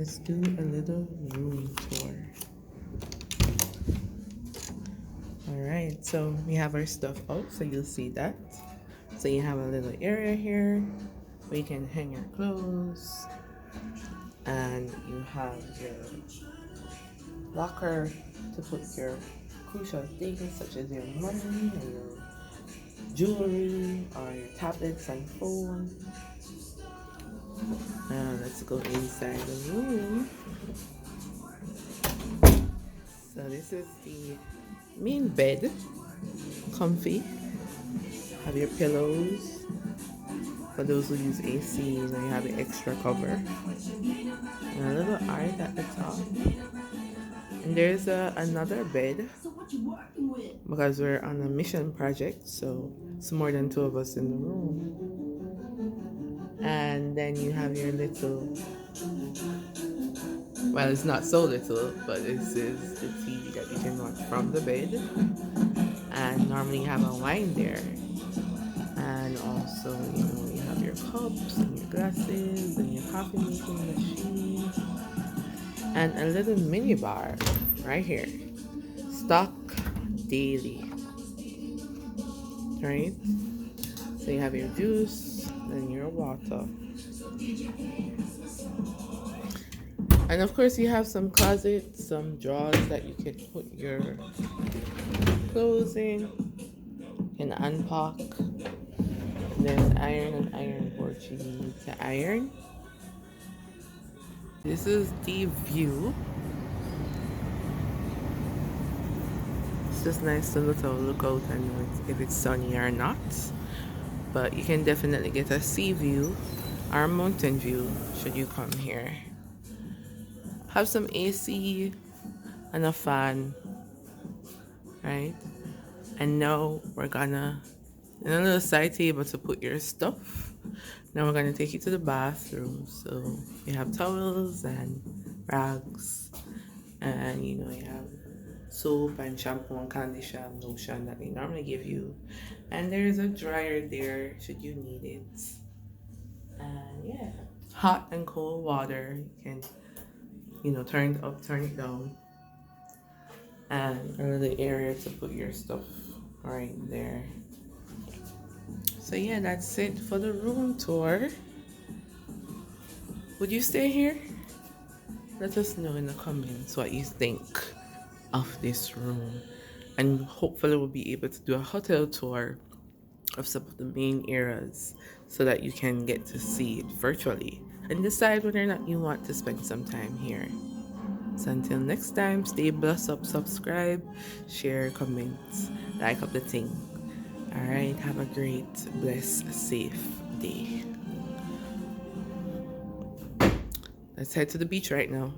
let's do a little room tour. Alright, so we have our stuff out, so you'll see that. So you have a little area here where you can hang your clothes, and you have your locker to put your crucial things such as your money and your jewelry or your tablets and phone. Let's go inside the room. So this is the main bed, comfy. Have your pillows. For those who use AC, you have an extra cover. And a little art at the top. And there's another bed because we're on a mission project, so it's more than two of us in the room. And then you have your little, well, it's not so little, but this is the TV that you can watch from the bed. And normally you have a wine there. And also, you have your cups and your glasses and your coffee making machine. And a little mini bar right here. Stock daily. Right? So you have your juice and your water. And of course you have some closets, some drawers that you can put your clothes in. You can unpack. And there's iron and iron board you need to iron. This is the view. It's just nice to look out and know if it's sunny or not. But you can definitely get a sea view or a mountain view should you come here. Have some AC and a fan, right? And now we're gonna, in a little side table to put your stuff. Now we're gonna take you to the bathroom. So you have towels and rags, and you have soap and shampoo and condition, lotion that they normally give you. And there's a dryer there should you need it. And yeah, hot and cold water. You can, turn it up, turn it down. And another area to put your stuff right there. So yeah, that's it for the room tour. Would you stay here? Let us know in the comments what you think of this room. And hopefully we'll be able to do a hotel tour of some of the main areas so that you can get to see it virtually and decide whether or not you want to spend some time here. So until next time, stay blessed up, subscribe, share, comment, like up the thing. Alright, have a great, blessed, safe day. Let's head to the beach right now.